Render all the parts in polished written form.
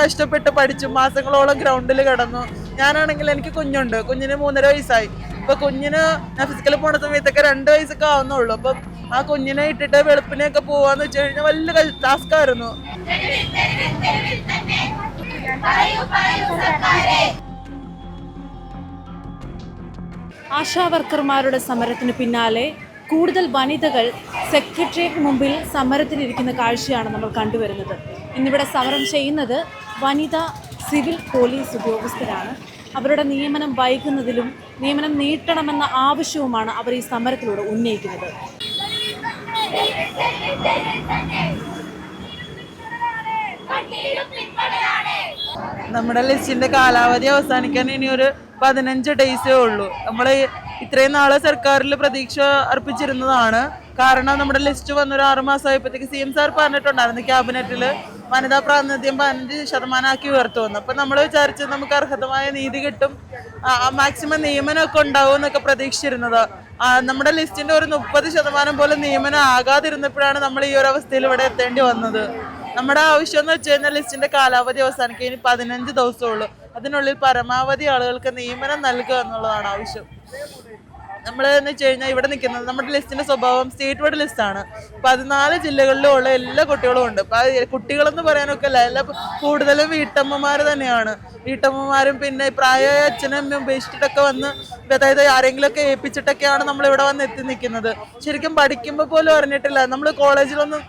കഷ്ടപ്പെട്ട് പഠിച്ചു, മാസങ്ങളോളം ഗ്രൗണ്ടിൽ കിടന്നു. ഞാനാണെങ്കിൽ എനിക്ക് കുഞ്ഞുണ്ട്, കുഞ്ഞിന് 3.5 വയസ്സായി. അപ്പൊ കുഞ്ഞിന് ഞാൻ ഫിസിക്കൽ പോണ സമയത്തൊക്കെ 2 വയസ്സൊക്കെ ആവുന്നുള്ളൂ. അപ്പം ആ കുഞ്ഞിനെ ഇട്ടിട്ട് വെളുപ്പിനെയൊക്കെ പോവാന്ന് വെച്ച് കഴിഞ്ഞാൽ വലിയ ടാസ്ക് ആയിരുന്നു. ആശാവർക്കർമാരുടെ സമരത്തിന് പിന്നാലെ കൂടുതൽ വനിതകൾ സെക്രട്ടേറിയറ്റ് മുമ്പിൽ സമരത്തിലിരിക്കുന്ന കാഴ്ചയാണ് നമ്മൾ കണ്ടുവരുന്നത്. ഇന്നിവിടെ സമരം ചെയ്യുന്നത് വനിതാ സിവിൽ പോലീസ് ഉദ്യോഗസ്ഥരാണ്. അവരുടെ നിയമനം വൈകുന്നതിലും നിയമനം നീട്ടണമെന്ന ആവശ്യവുമാണ് അവർ ഈ സമരത്തിലൂടെ ഉന്നയിക്കുന്നത്. നമ്മുടെ ലിസ്റ്റിന്റെ കാലാവധി അവസാനിക്കാൻ ഇനി ഒരു 15 ഡേയ്സേ ഉള്ളൂ. നമ്മൾ ഇത്രയും നാളെ സർക്കാരിൽ പ്രതീക്ഷ അർപ്പിച്ചിരുന്നതാണ്. കാരണം നമ്മുടെ ലിസ്റ്റ് വന്നൊരു 6 മാസമായപ്പോഴത്തേക്ക് CM സാർ പറഞ്ഞിട്ടുണ്ടായിരുന്നു ക്യാബിനറ്റിൽ വനിതാ പ്രാതിനിധ്യം 15% ഉയർത്തുവന്നു. അപ്പം നമ്മൾ വിചാരിച്ചത് നമുക്ക് അർഹതമായ നീതി കിട്ടും, മാക്സിമം നിയമനമൊക്കെ ഉണ്ടാവും എന്നൊക്കെ പ്രതീക്ഷിച്ചിരുന്നത്. നമ്മുടെ ലിസ്റ്റിന്റെ ഒരു 30% പോലും നിയമനം ആകാതിരുന്നപ്പോഴാണ് നമ്മൾ ഈ ഒരു അവസ്ഥയിൽ ഇവിടെ എത്തേണ്ടി വന്നത്. നമ്മുടെ ആവശ്യം എന്ന് വെച്ച് കഴിഞ്ഞാൽ ലിസ്റ്റിന്റെ കാലാവധി അവസാനിക്കുക ഇനി 15 ദിവസമുള്ളൂ. അതിനുള്ളിൽ പരമാവധി ആളുകൾക്ക് നിയമനം നൽകുക എന്നുള്ളതാണ് ആവശ്യം. നമ്മൾ എന്ന് വെച്ച് കഴിഞ്ഞാൽ ഇവിടെ നിൽക്കുന്നത് നമ്മുടെ ലിസ്റ്റിന്റെ സ്വഭാവം സ്റ്റേറ്റ് വൈഡ് ലിസ്റ്റാണ്. 14 ജില്ലകളിലും ഉള്ള എല്ലാ കുട്ടികളും ഉണ്ട്. കുട്ടികളെന്ന് പറയാനൊക്കെ അല്ല, എല്ലാ കൂടുതലും വീട്ടമ്മമാർ തന്നെയാണ്. വീട്ടമ്മമാരും പിന്നെ പ്രായമായ അച്ഛനും അമ്മയും ഉപേക്ഷിച്ചിട്ടൊക്കെ വന്ന്, അതായത് ആരെങ്കിലുമൊക്കെ ഏൽപ്പിച്ചിട്ടൊക്കെയാണ് നമ്മൾ ഇവിടെ വന്ന് എത്തി നിൽക്കുന്നത്. ശരിക്കും പഠിക്കുമ്പോൾ പോലും അറിഞ്ഞിട്ടില്ല. നമ്മൾ കോളേജിലൊന്നും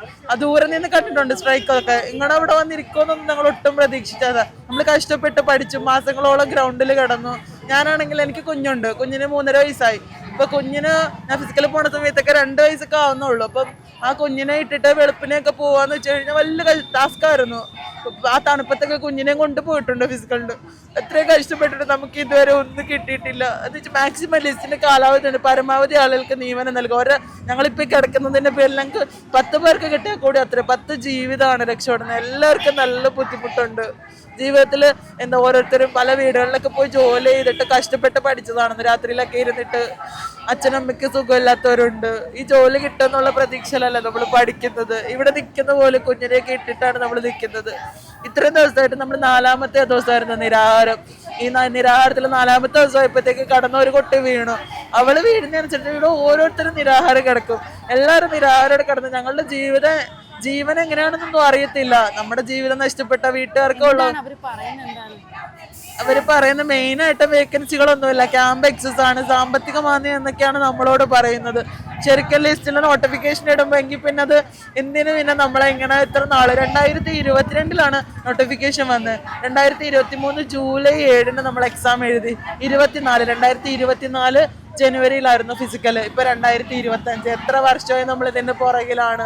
ദൂരെ നിന്ന് കണ്ടിട്ടുണ്ട് സ്ട്രൈക്കൊക്കെ. ഇങ്ങനെ ഇവിടെ വന്നിരിക്കുമെന്നൊന്നും ഞങ്ങൾ ഒട്ടും പ്രതീക്ഷിച്ചതാ. നമ്മൾ കഷ്ടപ്പെട്ട് പഠിച്ചു, മാസങ്ങളോളം ഗ്രൗണ്ടിൽ കിടന്നു. ഞാനാണെങ്കിൽ എനിക്ക് കുഞ്ഞുണ്ട്, കുഞ്ഞിന് 3.5 വയസ്സായി. അപ്പൊ കുഞ്ഞിന് ഞാൻ ഫിസിക്കൽ പോണ സമയത്തൊക്കെ 2 വയസ്സൊക്കെ ആവുന്നുള്ളൂ. അപ്പം ആ കുഞ്ഞിനെ ഇട്ടിട്ട് വെളുപ്പിനെയൊക്കെ പോവാന്ന് വെച്ച് കഴിഞ്ഞാൽ വലിയ ടാസ്ക് ആയിരുന്നു. ആ തണുപ്പത്തൊക്കെ കുഞ്ഞിനെയും കൊണ്ട് പോയിട്ടുണ്ട് ഫിസിക്കലിന്. എത്രയും കഷ്ടപ്പെട്ടിട്ട് നമുക്ക് ഇതുവരെ ഒന്നും കിട്ടിയിട്ടില്ല. എന്ന് വെച്ചാൽ മാക്സിമം ലിസ്റ്റിന്റെ കാലാവധി ഉണ്ട്, പരമാവധി ആളുകൾക്ക് നിയമനം നൽകുക. ഞങ്ങളിപ്പോൾ കിടക്കുന്നതിന്റെ പേരിൽ ഞങ്ങൾക്ക് 10 പേർക്ക് കിട്ടിയാൽ കൂടി അത്ര 10 ജീവിതമാണ് രക്ഷപ്പെടുന്നത്. എല്ലാവർക്കും നല്ല ബുദ്ധിമുട്ടുണ്ട് ജീവിതത്തിൽ. ഓരോരുത്തരും പല വീടുകളിലൊക്കെ പോയി ജോലി ചെയ്തിട്ട് കഷ്ടപ്പെട്ട് പഠിച്ചതാണെന്ന് രാത്രിയിലൊക്കെ ഇരുന്നിട്ട്. അച്ഛനമ്മയ്ക്ക് സുഖമില്ലാത്തവരുണ്ട്. ഈ ജോലി കിട്ടുമെന്നുള്ള പ്രതീക്ഷയിലല്ല നമ്മൾ പഠിക്കുന്നത്. ഇവിടെ നിൽക്കുന്ന പോലെ കുഞ്ഞിനെയൊക്കെ ഇട്ടിട്ടാണ് നമ്മൾ നിൽക്കുന്നത്. ഇത്രയും ദിവസമായിട്ട് നമ്മൾ 4ാമത്തെ ദിവസമായിരുന്നു നിരാഹാരം. ഈ നിരാഹാരത്തിൽ 4ാമത്തെ ദിവസമായപ്പോഴത്തേക്ക് കടന്ന ഒരു കുട്ടി വീണു. അവള് വീടിനനുസരിച്ച് ഇവിടെ ഓരോരുത്തരും നിരാഹാരം കിടക്കും. എല്ലാവരും നിരാഹാരം കിടന്നു. ഞങ്ങളുടെ ജീവൻ എങ്ങനെയാണെന്നൊന്നും അറിയത്തില്ല. നമ്മുടെ ജീവിതം നഷ്ടപ്പെട്ട വീട്ടുകാർക്കുള്ള അവര് പറയുന്ന മെയിനായിട്ട് വേക്കൻസികളൊന്നുമില്ല, ക്യാമ്പ് എക്സസ് ആണ്, സാമ്പത്തിക മാന്ദ്യം എന്നൊക്കെയാണ് നമ്മളോട് പറയുന്നത്. ശരിക്കും ലിസ്റ്റിലെ നോട്ടിഫിക്കേഷൻ ഇടുമ്പോൾ എങ്കിൽ പിന്നെ അത് എന്തിനു പിന്നെ നമ്മളെങ്ങനെ ഇത്ര നാള് 2022 നോട്ടിഫിക്കേഷൻ വന്നത്. 2023 ജൂലൈ 7 നമ്മൾ എക്സാം എഴുതി. 2024 ജനുവരിയിലായിരുന്നു ഫിസിക്കല്. ഇപ്പൊ 2025. എത്ര വർഷമായി നമ്മൾ ഇതിന്റെ പുറകിലാണ്.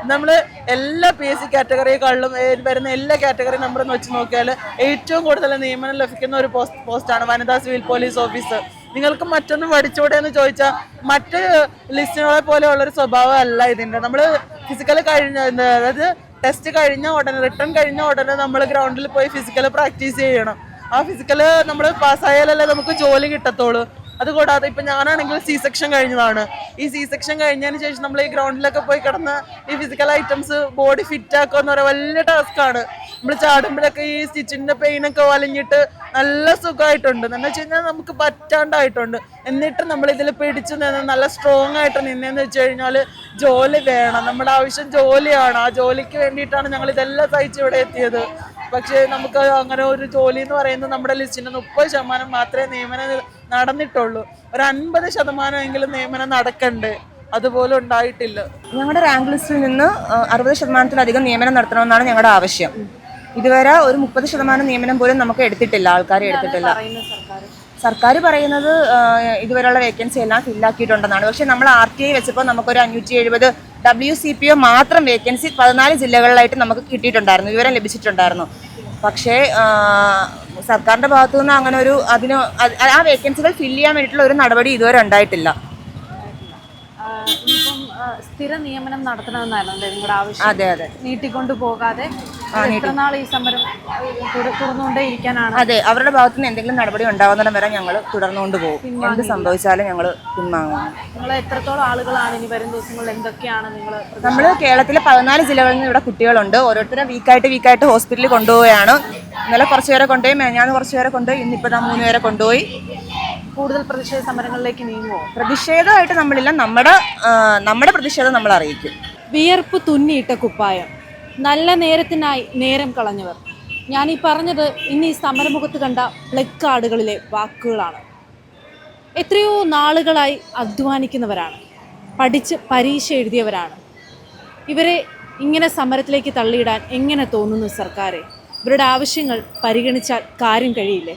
നമ്മൾ എല്ലാ PSC കാറ്റഗറികളിലും വരുന്ന എല്ലാ കാറ്റഗറി നമ്പറും വെച്ച് നോക്കിയാൽ ഏറ്റവും കൂടുതൽ നിയമനം ലഭിക്കുന്ന ഒരു പോസ്റ്റാണ് വനിതാ സിവിൽ പോലീസ് ഓഫീസർ. നിങ്ങൾക്ക് മറ്റൊന്നും പഠിച്ചൂടെ എന്ന് ചോദിച്ചാൽ മറ്റ് ലിസ്റ്റുകളെ പോലെയുള്ളൊരു സ്വഭാവം അല്ല ഇതിൻ്റെ. നമ്മൾ ഫിസിക്കൽ അതായത് ടെസ്റ്റ് കഴിഞ്ഞ ഉടനെ, റിട്ടേൺ കഴിഞ്ഞ ഉടനെ നമ്മൾ ഗ്രൗണ്ടിൽ പോയി ഫിസിക്കൽ പ്രാക്ടീസ് ചെയ്യണം. ആ ഫിസിക്കൽ നമ്മൾ പാസ്സായാലല്ലേ നമുക്ക് ജോലി കിട്ടത്തുള്ളൂ. അതുകൂടാതെ ഇപ്പം ഞാനാണെങ്കിൽ C-സെക്ഷൻ കഴിഞ്ഞതാണ്. ഈ C-സെക്ഷൻ കഴിഞ്ഞതിന് ശേഷം നമ്മൾ ഈ ഗ്രൗണ്ടിലൊക്കെ പോയി കിടന്ന് ഈ ഫിസിക്കൽ ഐറ്റംസ് ബോഡി ഫിറ്റ് ആക്കുക എന്ന് പറയുക വലിയ ടാസ്ക്കാണ്. നമ്മൾ ചാടുമ്പോഴൊക്കെ ഈ സ്റ്റിച്ചിൻ്റെ പെയിനൊക്കെ വലിഞ്ഞിട്ട് നല്ല സുഖമായിട്ടുണ്ട്. എന്ന് വെച്ച് കഴിഞ്ഞാൽ നമുക്ക് പറ്റാണ്ടായിട്ടുണ്ട്. എന്നിട്ട് നമ്മൾ ഇതിൽ പിടിച്ചു നിന്ന് നല്ല സ്ട്രോങ് ആയിട്ട് നിന്നെന്ന് വെച്ച് കഴിഞ്ഞാൽ ജോലി വേണം. നമ്മുടെ ആവശ്യം ജോലിയാണ്. ആ ജോലിക്ക് വേണ്ടിയിട്ടാണ് ഞങ്ങൾ ഇതെല്ലാം സഹിച്ച് ഇവിടെ എത്തിയത്. പക്ഷേ നമുക്ക് അങ്ങനെ ഒരു ജോലി എന്ന് പറയുന്നത് നമ്മുടെ ലിസ്റ്റിൻ്റെ 30% മാത്രമേ നിയമനം നടന്നിട്ടുള്ളൂ. ഒരു 50% നിയമനം നടക്കണ്ടേ, അതുപോലും ഉണ്ടായിട്ടില്ല. ഞങ്ങളുടെ റാങ്ക് ലിസ്റ്റിൽ നിന്ന് 60%-ലധികം നിയമനം നടത്തണമെന്നാണ് ഞങ്ങളുടെ ആവശ്യം. ഇതുവരെ ഒരു 30% നിയമനം പോലും നമുക്ക് എടുത്തിട്ടില്ല, ആൾക്കാരെ എടുത്തിട്ടില്ല. സർക്കാർ പറയുന്നത് ഇതുവരെയുള്ള വേക്കൻസി എല്ലാം ഫില്ലാക്കിയിട്ടുണ്ടെന്നാണ്. പക്ഷേ നമ്മൾ RTI വെച്ചപ്പോൾ നമുക്കൊരു 570 WCPO മാത്രം വേക്കൻസി 14 ജില്ലകളിലായിട്ട് നമുക്ക് കിട്ടിയിട്ടുണ്ടായിരുന്നു, വിവരം ലഭിച്ചിട്ടുണ്ടായിരുന്നു. പക്ഷേ സർക്കാരിൻ്റെ ഭാഗത്തു നിന്ന് അങ്ങനെ ഒരു ആ വേക്കൻസികൾ ഫില്ല് ചെയ്യാൻ വേണ്ടിയിട്ടുള്ള ഒരു നടപടി ഇതുവരെ ഉണ്ടായിട്ടില്ല. സ്ഥിര നിയമനം നടത്തണമെന്നായിരുന്നു നിങ്ങളുടെ ആവശ്യം. അതെ അതെ, നീട്ടിക്കൊണ്ടു പോകാതെ എത്ര നാൾ ഈ സമരം തുറന്നുകൊണ്ടേ ഇരിക്കാനാണ്? അതെ, അവരുടെ ഭാഗത്തു നിന്ന് എന്തെങ്കിലും നടപടി ഉണ്ടാകുന്നിടം വരെ ഞങ്ങൾ തുടർന്നുകൊണ്ട് പോകും. എന്ത് സംഭവിച്ചാലും ഞങ്ങൾ പിൻവാങ്ങും. നിങ്ങൾ എത്രത്തോളം ആളുകളാണ് ഇനി വരും ദിവസങ്ങളിൽ എന്തൊക്കെയാണ് നമ്മൾ കേരളത്തിലെ 14 ജില്ലകളിൽ നിന്ന് ഇവിടെ കുട്ടികളുണ്ട്. ഓരോരുത്തരും വീക്കായിട്ട് ഹോസ്പിറ്റലിൽ കൊണ്ടുപോവുകയാണ്. ഇന്നലെ കുറച്ച് പേരെ കൊണ്ടുപോയി, മെഞ്ഞാന്ന് കുറച്ച് പേരെ കൊണ്ടുപോയി, ഇന്നിപ്പോൾ 3 പേരെ കൊണ്ടുപോയി. കൂടുതൽ പ്രതിഷേധ സമരങ്ങളിലേക്ക് നീങ്ങുമോ? പ്രതിഷേധമായിട്ട് നമ്മളില്ല, നമ്മുടെ പ്രതിഷേധം നമ്മൾ അറിയിക്കും. വിയർപ്പ് തുന്നിയിട്ട കുപ്പായം, നല്ല നേരത്തിനായി നേരം കളഞ്ഞവർ. ഞാനീ പറഞ്ഞത് ഇന്ന് ഈ സമരമുഖത്ത് കണ്ട പ്ലക്കാർഡുകളിലെ വാക്കുകളാണ്. എത്രയോ നാളുകളായി അധ്വാനിക്കുന്നവരാണ്, പഠിച്ച് പരീക്ഷ എഴുതിയവരാണ്. ഇവരെ ഇങ്ങനെ സമരത്തിലേക്ക് തള്ളിയിടാൻ എങ്ങനെ തോന്നുന്നു സർക്കാരെ? ഇവരുടെ ആവശ്യങ്ങൾ പരിഗണിച്ചാൽ കാര്യം കഴിയില്ലേ?